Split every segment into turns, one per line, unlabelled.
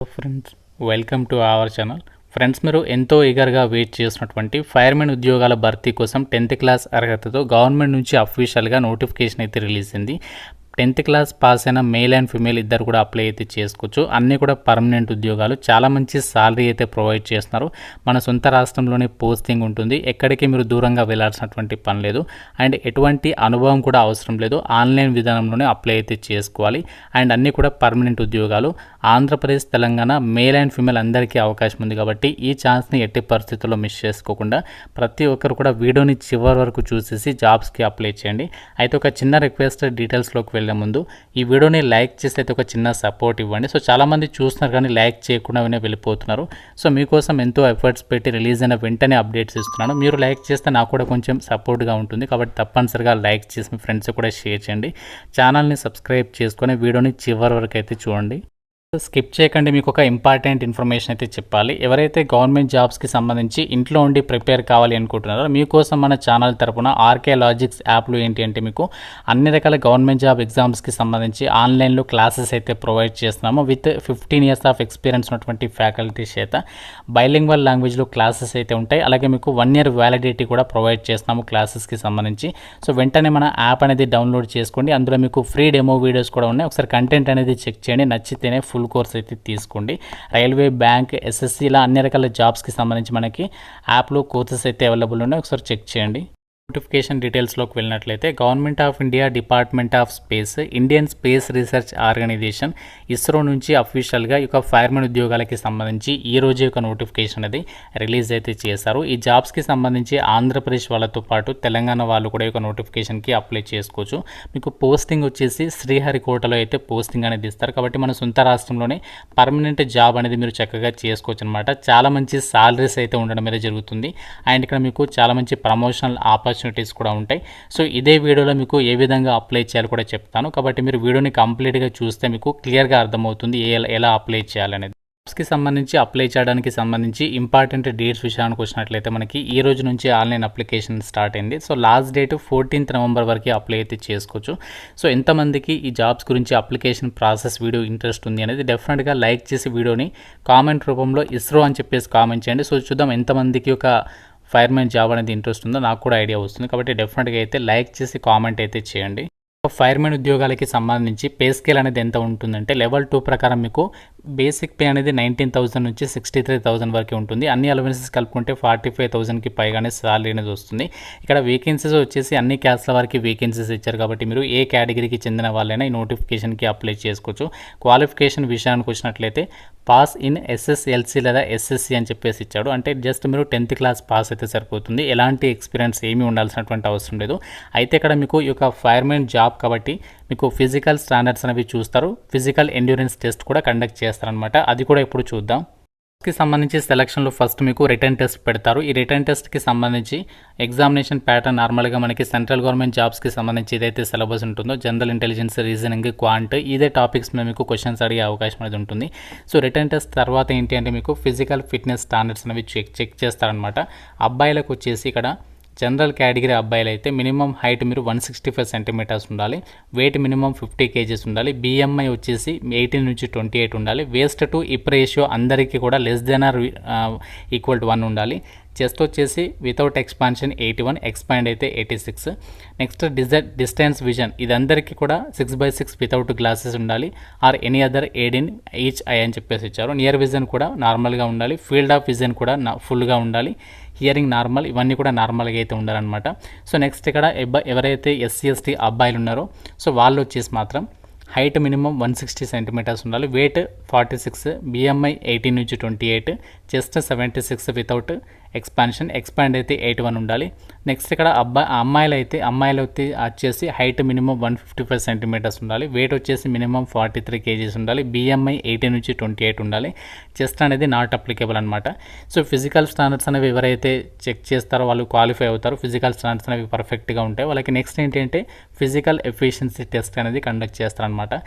Friends, welcome to our channel. Friends, మీరు ఎంతో ఈగర్గా wait చేసినటువంటి ఫైర్మెన్ ఉద్యోగాల భర్తీ కోసం 10th క్లాస్ అర్హతతో గవర్నమెంట్ నుంచి అఫీషియల్గా నోటిఫికేషన్ అయితే రిలీజ్ అయింది. 10th క్లాస్ పాస్ అయిన మేల్ అండ్ ఫీమేల్ ఇద్దరు కూడా అప్లై అయితే చేసుకోవచ్చు. అన్నీ కూడా పర్మనెంట్ ఉద్యోగాలు, చాలా మంచి సాలరీ అయితే ప్రొవైడ్ చేస్తున్నారు. మన సొంత రాష్ట్రంలోనే పోస్టింగ్ ఉంటుంది. ఎక్కడికి మీరు దూరంగా వెళ్లాల్సినటువంటి పని లేదు అండ్ ఎటువంటి అనుభవం కూడా అవసరం లేదు. ఆన్లైన్ విధానంలోనే అప్లై అయితే చేసుకోవాలి అండ్ అన్నీ కూడా పర్మనెంట్ ఉద్యోగాలు. Andhra Pradesh, Telangana male and female అందరికీ అవకాశం ఉంది కాబట్టి ఈ ఛాన్స్ని ఎట్టి పరిస్థితుల్లో మిస్ చేసుకోకుండా ప్రతి ఒక్కరు కూడా వీడియోని చివరి వరకు చూసేసి జాబ్స్కి అప్లై చేయండి. అయితే ఒక చిన్న రిక్వెస్ట్, డీటెయిల్స్లోకి వెళ్ళే ముందు ఈ వీడియోని లైక్ చేసి అయితే ఒక చిన్న సపోర్ట్ ఇవ్వండి. సో చాలామంది చూస్తున్నారు కానీ లైక్ చేయకుండా వెళ్ళిపోతున్నారు. సో మీకోసం ఎంతో ఎఫర్ట్స్ పెట్టి రిలీజ్ అయిన వెంటనే అప్డేట్స్ ఇస్తున్నాను. మీరు లైక్ చేస్తే నాకు కూడా కొంచెం సపోర్ట్గా ఉంటుంది కాబట్టి తప్పనిసరిగా లైక్ చేసి మీ ఫ్రెండ్స్ కూడా షేర్ చేయండి. ఛానల్ని సబ్స్క్రైబ్ చేసుకొని వీడియోని చివరి వరకు అయితే చూడండి. స్కిప్ చేయకండి. మీకు ఒక ఇంపార్టెంట్ ఇన్ఫర్మేషన్ అయితే చెప్పాలి. ఎవరైతే గవర్నమెంట్ జాబ్స్కి సంబంధించి ఇంట్లో ఉండి ప్రిపేర్ కావాలి అనుకుంటున్నారో మీకోసం మన ఛానల్ తరపున ఆర్కే లాజిక్స్ యాప్లో ఏంటి అంటే మీకు అన్ని రకాల గవర్నమెంట్ జాబ్ ఎగ్జామ్స్కి సంబంధించి ఆన్లైన్లో క్లాసెస్ అయితే ప్రొవైడ్ చేస్తున్నాము. విత్ 15 years ఆఫ్ ఎక్స్పీరియన్స్ ఉన్నటువంటి ఫ్యాకల్టీ చేత బైలింగ్వల్ లాంగ్వేజ్లో క్లాసెస్ అయితే ఉంటాయి. అలాగే మీకు 1 year వ్యాలిడిటీ కూడా ప్రొవైడ్ చేస్తున్నాము క్లాసెస్కి సంబంధించి. సో వెంటనే మన యాప్ అనేది డౌన్లోడ్ చేసుకోండి. అందులో మీకు ఫ్రీ డెమో వీడియోస్ కూడా ఉన్నాయి. ఒకసారి కంటెంట్ అనేది చెక్ చేయండి. నచ్చితేనే ఫుల్ కోర్స్ అయితే తీసుకోండి. రైల్వే, బ్యాంక్, ఎస్ఎస్సి ఇలా అన్ని రకాల జాబ్స్కి సంబంధించి మనకి యాప్లో కోర్సెస్ అయితే అవైలబుల్ ఉన్నాయి. ఒకసారి చెక్ చేయండి. నోటిఫికేషన్ డీటెయిల్స్లోకి వెళ్ళినట్లయితే government of India, department of space, Indian space research organisation, ISRO నుంచి అఫీషియల్గా ఈ యొక్క ఫైర్మెన్ ఉద్యోగాలకి సంబంధించి ఈ రోజు యొక్క నోటిఫికేషన్ అనేది రిలీజ్ అయితే చేశారు. ఈ జాబ్స్కి సంబంధించి ఆంధ్రప్రదేశ్ వాళ్ళతో పాటు తెలంగాణ వాళ్ళు కూడా ఈ యొక్క నోటిఫికేషన్కి అప్లై చేసుకోవచ్చు. మీకు పోస్టింగ్ వచ్చేసి శ్రీహరికోటలో అయితే పోస్టింగ్ అనేది ఇస్తారు కాబట్టి మన సొంత రాష్ట్రంలోనే పర్మనెంట్ జాబ్ అనేది మీరు చక్కగా చేసుకోవచ్చు అనమాట. చాలా మంచి సాలరీస్ అయితే ఉండడం మీద జరుగుతుంది అండ్ ఇక్కడ మీకు చాలా మంచి ప్రమోషనల్ ఆపర్చునిటీస్ కూడా ఉంటాయి. సో ఇదే వీడియోలో మీకు ఏ విధంగా అప్లై చేయాలో కూడా చెప్తాను కాబట్టి మీరు వీడియోని కంప్లీట్గా చూస్తే మీకు క్లియర్గా అర్థమవుతుంది ఎలా అప్లై చేయాలనేది. జాబ్స్కి సంబంధించి అప్లై చేయడానికి సంబంధించి ఇంపార్టెంట్ డేట్స్ విషయానికి వచ్చినట్లయితే మనకి ఈ రోజు నుంచి ఆన్లైన్ అప్లికేషన్ స్టార్ట్ అయింది. So last date 14th November వరకు అప్లై అయితే చేసుకోవచ్చు. సో ఎంతమందికి ఈ జాబ్స్ గురించి అప్లికేషన్ ప్రాసెస్ వీడియో ఇంట్రెస్ట్ ఉంది అనేది డెఫినెట్గా లైక్ చేసి వీడియోని కామెంట్ రూపంలో ఇస్రో అని చెప్పేసి కామెంట్ చేయండి. సో చూద్దాం ఎంతమందికి ఒక ఫైర్మెన్ జాబ్ అనేది ఇంట్రెస్ట్ ఉందో నాకు కూడా ఐడియా వస్తుంది కాబట్టి డెఫినెట్గా అయితే లైక్ చేసి కామెంట్ అయితే చేయండి. ఫైర్మెన్ ఉద్యోగాలకి సంబంధించి పే స్కేల్ అనేది ఎంత ఉంటుందంటే లెవెల్ 2 ప్రకారం మీకు బేసిక్ పే అనేది 19,000 నుంచి 63,000 వరకు ఉంటుంది. అన్ని అలవెన్సెస్ కలుపుకుంటే 45,000కి పైగానే సాలరీ అనేది వస్తుంది. ఇక్కడ వేకెన్సీస్ వచ్చేసి అన్ని క్యాస్ట్ల వారికి వేకెన్సీస్ ఇచ్చారు కాబట్టి మీరు ఏ కేటగిరీకి చెందిన వాళ్ళైనా ఈ నోటిఫికేషన్కి అప్లై చేసుకోవచ్చు. క్వాలిఫికేషన్ విషయానికి వచ్చినట్లయితే పాస్ ఇన్ ఎస్ఎస్ఎల్సి లేదా ఎస్ఎస్సి అని చెప్పేసి ఇచ్చాడు. అంటే జస్ట్ మీరు 10th క్లాస్ పాస్ అయితే సరిపోతుంది. ఎలాంటి ఎక్స్పీరియన్స్ ఏమీ ఉండాల్సినటువంటి అవసరం లేదు. అయితే ఇక్కడ మీకు ఈ యొక్క ఫైర్మెన్ జాబ్ కాబట్టి మీకు ఫిజికల్ స్టాండర్డ్స్ అనేవి చూస్తారు. ఫిజికల్ ఎండ్యూరెన్స్ టెస్ట్ కూడా కండక్ట్ చేస్తారనమాట. అది కూడా ఇప్పుడు చూద్దాం. కి సంబంధించి సెలక్షన్లో ఫస్ట్ మీకు రిటర్న్ టెస్ట్ పెడతారు. ఈ రిటర్న్ టెస్ట్కి సంబంధించి ఎగ్జామినేషన్ ప్యాటర్న్ నార్మల్గా మనకి సెంట్రల్ గవర్నమెంట్ జాబ్స్కి సంబంధించి ఏదైతే సిలబస్ ఉంటుందో జనరల్ ఇంటెలిజెన్స్, రీజనింగ్, క్వాంట్ ఇదే టాపిక్స్ మీద మీకు క్వశ్చన్స్ అడిగే అవకాశం అనేది ఉంటుంది. సో రిటర్న్ టెస్ట్ తర్వాత ఏంటి అంటే మీకు ఫిజికల్ ఫిట్నెస్ స్టాండర్డ్స్ అనేవి చెక్ చేస్తారనమాట. అబ్బాయిలకు వచ్చేసి ఇక్కడ జనరల్ కేటగిరీ అబ్బాయిలు అయితే మినిమం హైట్ మీరు 165 centimeters ఉండాలి. వెయిట్ మినిమం 50 kgs ఉండాలి. BMI వచ్చేసి 18 నుంచి 28 ఉండాలి. వేస్ట్ టు హిప్ రేషియో అందరికీ కూడా less than or equal to 1 ఉండాలి. చెస్ట్ వచ్చేసి వితౌట్ ఎక్స్పాన్షన్ 81, ఎక్స్పాండ్ అయితే 86. నెక్స్ట్ డిస్టెన్స్ విజన్ ఇది అందరికీ కూడా 6/6 వితౌట్ గ్లాసెస్ ఉండాలి. Or any other aid in each I అని చెప్పేసి ఇచ్చారు. నియర్ విజన్ కూడా నార్మల్గా ఉండాలి. ఫీల్డ్ ఆఫ్ విజన్ కూడా ఫుల్గా ఉండాలి. హియరింగ్ నార్మల్, ఇవన్నీ కూడా నార్మల్గా అయితే ఉండాలన్నమాట. సో నెక్స్ట్ ఇక్కడ ఎవరైతే SC/ST అబ్బాయిలు ఉన్నారో సో వాళ్ళు వచ్చేసి మాత్రం హైట్ మినిమం 160 centimeters ఉండాలి. వెయిట్ 46, BMI 18 నుంచి 28, చెస్ట్ 76 వితౌట్ ఎక్స్పాన్షన్, ఎక్స్పాండ్ అయితే 81 ఉండాలి. నెక్స్ట్ ఇక్కడ అమ్మాయిలు వచ్చేసి హైట్ మినిమం 155 centimeters ఉండాలి. వెయిట్ వచ్చేసి మినిమం 43 kgs ఉండాలి. BMI 18 నుంచి 28 ఉండాలి. చెస్ట్ అనేది నాట్ అప్లికేబుల్ అనమాట. సో ఫిజికల్ స్టాండర్డ్స్ అనేవి ఎవరైతే చెక్ చేస్తారో వాళ్ళు క్వాలిఫై అవుతారు. ఫిజికల్ స్టాండర్డ్స్ అనేవి పర్ఫెక్ట్గా ఉంటాయి. వాళ్ళకి నెక్స్ట్ ఏంటంటే ఫిజికల్ ఎఫిషియన్సీ టెస్ట్ అనేది కండక్ట్ చేస్తారనమాట.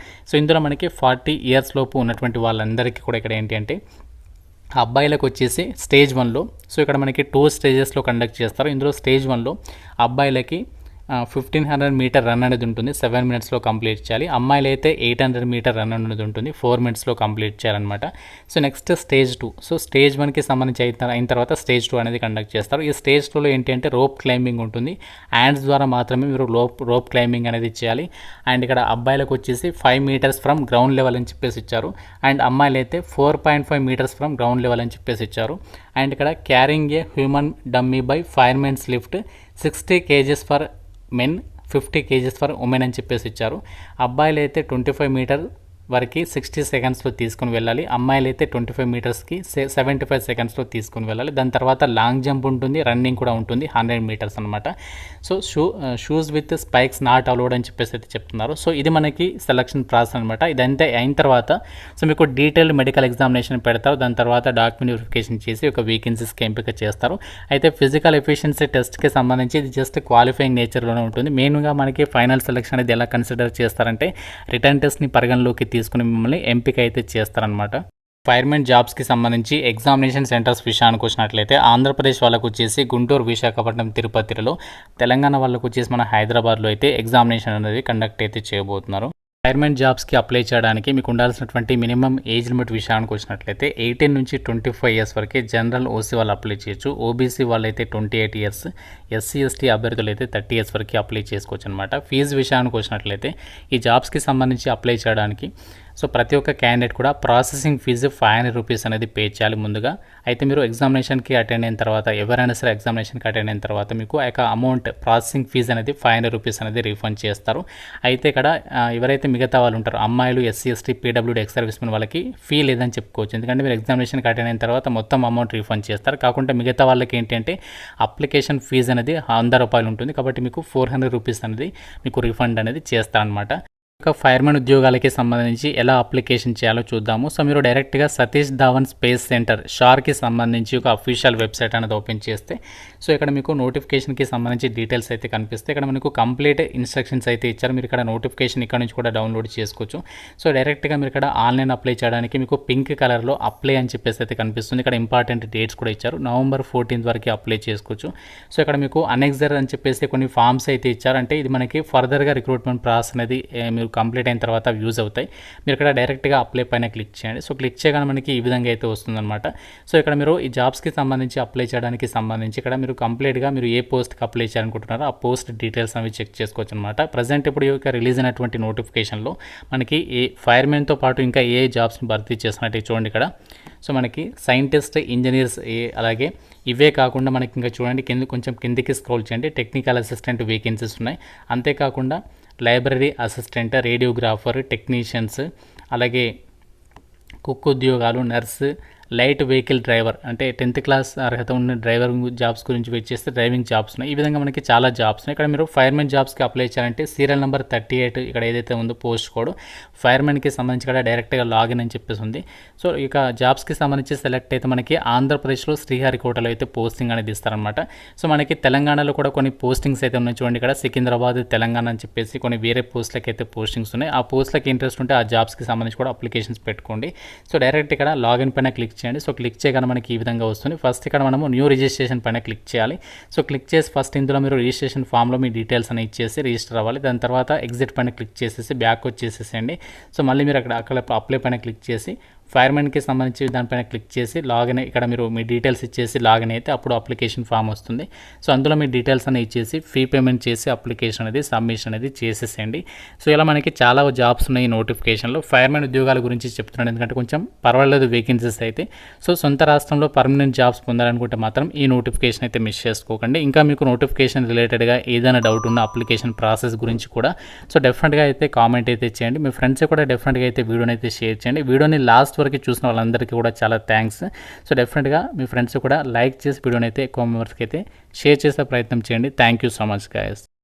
సో ఇందులో మనకి 40 years లోపు ఉన్నటువంటి వాళ్ళందరికీ కూడా ఇక్కడ ఏంటి అంటే అబ్బాయిలకు వచ్చేసి స్టేజ్ 1లో సో ఇక్కడ మనకి 2 stagesలో కండక్ట్ చేస్తారు. ఇందులో స్టేజ్ 1లో అబ్బాయిలకి 1500 మీటర్ రన్ అనేది ఉంటుంది, 7 మినిట్స్లో కంప్లీట్ చేయాలి. అమ్మాయిలు అయితే 800 మీటర్ రన్ అనేది ఉంటుంది, 4 మినిట్స్లో కంప్లీట్ చేయాలన్నమాట. So next stage 2. So stage 1కి సంబంధించి అయిన తర్వాత స్టేజ్ 2 అనేది కండక్ట్ చేస్తారు. ఈ స్టేజ్ 2లో ఏంటి అంటే రోప్ క్లైంబింగ్ ఉంటుంది. హ్యాండ్స్ ద్వారా మాత్రమే మీరు రోప్ క్లైంబింగ్ అనేది చేయాలి. అండ్ ఇక్కడ అబ్బాయిలకు వచ్చేసి 5 మీటర్స్ ఫ్రమ్ గ్రౌండ్ లెవెల్ అని చెప్పేసి ఇచ్చారు. అండ్ అమ్మాయిలు అయితే 4.5 మీటర్స్ ఫ్రమ్ గ్రౌండ్ లెవెల్ అని చెప్పేసి ఇచ్చారు. అండ్ ఇక్కడ carrying a human dummy by firemens lift 60 kgs for men, 50 kgs for women అని చెప్పేసి ఇచ్చారు. అబ్బాయిలు అయితే 25 మీటర్ వరకు 60 సెకండ్స్లో తీసుకుని వెళ్ళాలి. అమ్మాయిలు అయితే 25 మీటర్స్కి 75 సెకండ్స్లో తీసుకుని వెళ్ళాలి. దాని తర్వాత లాంగ్ జంప్ ఉంటుంది, రన్నింగ్ కూడా ఉంటుంది, 100 మీటర్స్ అనమాట. So shoes with spikes not allowed అని చెప్పేసి అయితే చెప్తున్నారు. సో ఇది మనకి సెలక్షన్ ప్రాసెస్ అనమాట. ఇదంతా అయిన తర్వాత సో మీకు డీటెయిల్డ్ మెడికల్ ఎగ్జామినేషన్ పెడతారు. దాని తర్వాత డాక్యుమెంట్ వెరిఫికేషన్ చేసి ఒక వేకెన్సీస్కి ఎంపిక చేస్తారు. అయితే ఫిజికల్ ఎఫిషియన్సీ టెస్ట్కి సంబంధించి ఇది జస్ట్ క్వాలిఫైయింగ్ నేచర్లోనే ఉంటుంది. మెయిన్గా మనకి ఫైనల్ సెలక్షన్ అనేది ఎలా కన్సిడర్ చేస్తారంటే రిటర్న్ టెస్ట్ని పరిగణలోకి తీసుకుని మిమ్మల్ని ఎంపిక అయితే చేస్తారనమాట. ఫైర్మెన్ జాబ్స్కి సంబంధించి ఎగ్జామినేషన్ సెంటర్స్ విషయానికి వచ్చినట్లయితే ఆంధ్రప్రదేశ్ వాళ్ళకు వచ్చేసి గుంటూరు, విశాఖపట్నం, తిరుపతిలో, తెలంగాణ వాళ్ళకు వచ్చేసి మన హైదరాబాద్లో అయితే ఎగ్జామినేషన్ అనేది కండక్ట్ అయితే చేయబోతున్నారు. ఫైర్మెన్ జాబ్స్కి అప్లై చేయడానికి మీకు ఉండాల్సినటువంటి మినిమం ఏజ్ లిమిట్ విషయానికి వచ్చినట్లయితే 18 నుంచి 25 ఇయర్స్ వరకే జనరల్ ఓసీ వాళ్ళు అప్లై చేయొచ్చు. ఓబీసీ వాళ్ళు అయితే 28 ఇయర్స్, ఎస్సీ ఎస్టీ అభ్యర్థులు అయితే 30 ఇయర్స్ వరకు అప్లై చేసుకోవచ్చు అనమాట. ఫీజు విషయానికి వచ్చినట్లయితే ఈ జాబ్స్కి సంబంధించి అప్లై చేయడానికి సో ప్రతి ఒక్క క్యాండిడేట్ కూడా ప్రాసెసింగ్ ఫీజు 500 రూపీస్ అనేది పే చేయాలి ముందుగా. అయితే మీరు ఎగ్జామినేషన్కి అటెండ్ అయిన తర్వాత, ఎవరైనా సరే ఎగ్జామినేషన్కి అటెండ్ అయిన తర్వాత మీకు ఆ యొక్క అమౌంట్ ప్రాసెసింగ్ ఫీజు అనేది 500 రూపీస్ అనేది రీఫండ్ చేస్తారు. అయితే ఇక్కడ ఎవరైతే మిగతా వాళ్ళు ఉంటారో అమ్మాయిలు, SC ST, PWD ex servicemen వాళ్ళకి ఫీ లేదని చెప్పుకోవచ్చు. ఎందుకంటే మీరు ఎగ్జామినేషన్కి అటెండ్ అయిన తర్వాత మొత్తం అమౌంట్ రీఫండ్ చేస్తారు. కాకుండా మిగతా వాళ్ళకి ఏంటంటే అప్లికేషన్ ఫీజు అనేది 100 రూపాయలు ఉంటుంది. కాబట్టి మీకు 400 రూపీస్ అనేది మీకు రీఫండ్ అనేది చేస్తారనమాట. ఫైర్మెన్ ఉద్యోగాలకి సంబంధించి ఎలా అప్లికేషన్ చేయాలో చూద్దాము. సో మీరు డైరెక్ట్గా సతీష్ ధావన్ స్పేస్ సెంటర్ షార్కి సంబంధించి ఒక అఫీషియల్ వెబ్సైట్ అనేది ఓపెన్ చేస్తే సో ఇక్కడ మీకు నోటిఫికేషన్కి సంబంధించి డీటెయిల్స్ అయితే కనిపిస్తే ఇక్కడ మనకు కంప్లీట్ ఇన్స్ట్రక్షన్స్ అయితే ఇచ్చారు. మీరు ఇక్కడ నోటిఫికేషన్ ఇక్కడ నుంచి కూడా డౌన్లోడ్ చేసుకోవచ్చు. సో డైరెక్ట్గా మీరు ఇక్కడ ఆన్లైన్ అప్లై చేయడానికి మీకు పింక్ కలర్లో అప్లై అని చెప్పేసి అయితే కనిపిస్తుంది. ఇక్కడ ఇంపార్టెంట్ డేట్స్ కూడా ఇచ్చారు. నవంబర్ 14th వరకు అప్లై చేసుకోవచ్చు. సో ఇక్కడ మీకు అనెక్సర్ అని చెప్పేసి కొన్ని ఫామ్స్ అయితే ఇచ్చారు. అంటే ఇది మనకి ఫర్దర్గా రిక్రూట్మెంట్ ప్రాసెస్ అనేది మీరు కంప్లీట్ అయిన తర్వాత యూజ్ అవుతాయి. మీరు ఇక్కడ డైరెక్ట్గా అప్లై పైన క్లిక్ చేయండి. సో క్లిక్ చేయగానే మనకి ఈ విధంగా అయితే వస్తుందన్నమాట. సో ఇక్కడ మీరు ఈ జాబ్స్కి సంబంధించి అప్లై చేయడానికి సంబంధించి ఇక్కడ మీరు కంప్లీట్గా మీరు ఏ పోస్ట్కి అప్లై చేయాలనుకుంటున్నారో ఆ పోస్ట్ డీటెయిల్స్ అవి చెక్ చేసుకోవచ్చు అనమాట. ప్రజెంట్ ఇప్పుడు ఇక రిలీజ్ అయినటువంటి నోటిఫికేషన్లో మనకి ఏ ఫైర్మెన్తో పాటు ఇంకా ఏ జాబ్స్ని భర్తీ చేస్తున్నట్టు చూడండి ఇక్కడ. సో మనకి సైంటిస్ట్, ఇంజనీర్స్ అలాగే ఇవే కాకుండా మనకి ఇంకా చూడండి కొంచెం కిందికి స్క్రోల్ చేయండి, టెక్నికల్ అసిస్టెంట్ వేకెన్సీస్ ఉన్నాయి. అంతేకాకుండా లైబ్రరీ అసిస్టెంట్, రేడియోగ్రాఫర్, టెక్నీషియన్స్, అలాగే కుక్ ఉద్యోగాలు, నర్సు, లైట్ వెహికల్ డ్రైవర్ అంటే 10th క్లాస్ అర్హత ఉన్న డ్రైవర్ జాబ్స్ గురించి వెయిట్ చేస్తే డ్రైవింగ్ జాబ్స్ ఉన్నాయి. ఈ విధంగా మనకి చాలా జాబ్స్ ఉన్నాయి. ఇక్కడ మీరు ఫైర్మెన్ జాబ్స్కి అప్లై చేయాలంటే సీరియల్ నెంబర్ 38 ఇక్కడ ఏదైతే ఉందో పోస్ట్ కోడ్ ఫైర్మెన్కి సంబంధించి ఇక్కడ డైరెక్ట్గా లాగిన్ అని చెప్పేసి ఉంది. సో ఇక జాబ్స్కి సంబంధించి సెలెక్ట్ అయితే మనకి ఆంధ్రప్రదేశ్లో శ్రీహరికోటలో అయితే పోస్టింగ్ అనేది ఇస్తారనమాట. సో మనకి తెలంగాణలో కూడా కొన్ని పోస్టింగ్స్ అయితే ఉన్నాయి చూడండి. ఇక్కడ సికింద్రాబాద్, తెలంగాణ అని చెప్పేసి కొన్ని వేరే పోస్టులకి అయితే పోస్టింగ్స్ ఉన్నాయి. ఆ పోస్టులకి ఇంట్రెస్ట్ ఉంటే ఆ జాబ్స్కి సంబంధించి కూడా అప్లికేషన్స్ పెట్టుకోండి. సో డైరెక్ట్ ఇక్కడ లాగిన్ పైన క్లిక్ చేయండి. సో క్లిక్ చేయగానే మనకి ఈ విధంగా వస్తుంది. ఫస్ట్ ఇక్కడ మనము న్యూ రిజిస్ట్రేషన్ పైన క్లిక్ చేయాలి. సో క్లిక్ చేసి ఫస్ట్ ఇందులో మీరు రిజిస్ట్రేషన్ ఫామ్లో మీ డీటెయిల్స్ అని ఇచ్చేసి రిజిస్టర్ అవ్వాలి. దాని తర్వాత ఎగ్జిట్ పైన క్లిక్ చేసేసి బ్యాక్ వచ్చేసేసేయండి. సో మళ్ళీ మీరు అక్కడ అప్లై పైన క్లిక్ చేసి ఫైర్మెన్కి సంబంధించి దానిపైన క్లిక్ చేసి లాగిన్ ఇక్కడ మీరు మీ డీటెయిల్స్ ఇచ్చేసి లాగిన్ అయితే అప్పుడు అప్లికేషన్ ఫామ్ వస్తుంది. సో అందులో మీ డీటెయిల్స్ అని ఇచ్చేసి ఫీ పేమెంట్ చేసి అప్లికేషన్ అనేది సబ్మిషన్ అనేది చేసేసేయండి. సో ఇలా మనకి చాలా జాబ్స్ ఉన్నాయి ఈ నోటిఫికేషన్లో. ఫైర్మెన్ ఉద్యోగాల గురించి చెప్తున్నాను ఎందుకంటే కొంచెం పర్వాలేదు వేకెన్సీస్ అయితే. సో సొంత రాష్ట్రంలో పర్మనెంట్ జాబ్స్ పొందాలనుకుంటే మాత్రం ఈ నోటిఫికేషన్ అయితే మిస్ చేసుకోకండి. ఇంకా మీకు నోటిఫికేషన్ రిలేటెడ్గా ఏదైనా డౌట్ ఉన్న అప్లికేషన్ ప్రాసెస్ గురించి కూడా సో డెఫినెట్గా అయితే కామెంట్ అయితే చేయండి. మీ ఫ్రెండ్స్ కూడా డెఫినెట్గా అయితే వీడియోని అయితే షేర్ చేయండి. వీడియోని లాస్ట్ వరకు చూసిన వాళ్ళందరికీ కూడా చాలా థ్యాంక్స్. సో డెఫినెట్గా మీ ఫ్రెండ్స్ కూడా లైక్ చేసి వీడియోని అయితే ఎక్కువ మెంబర్స్కి అయితే షేర్ చేసే ప్రయత్నం చేయండి. Thank you so much guys.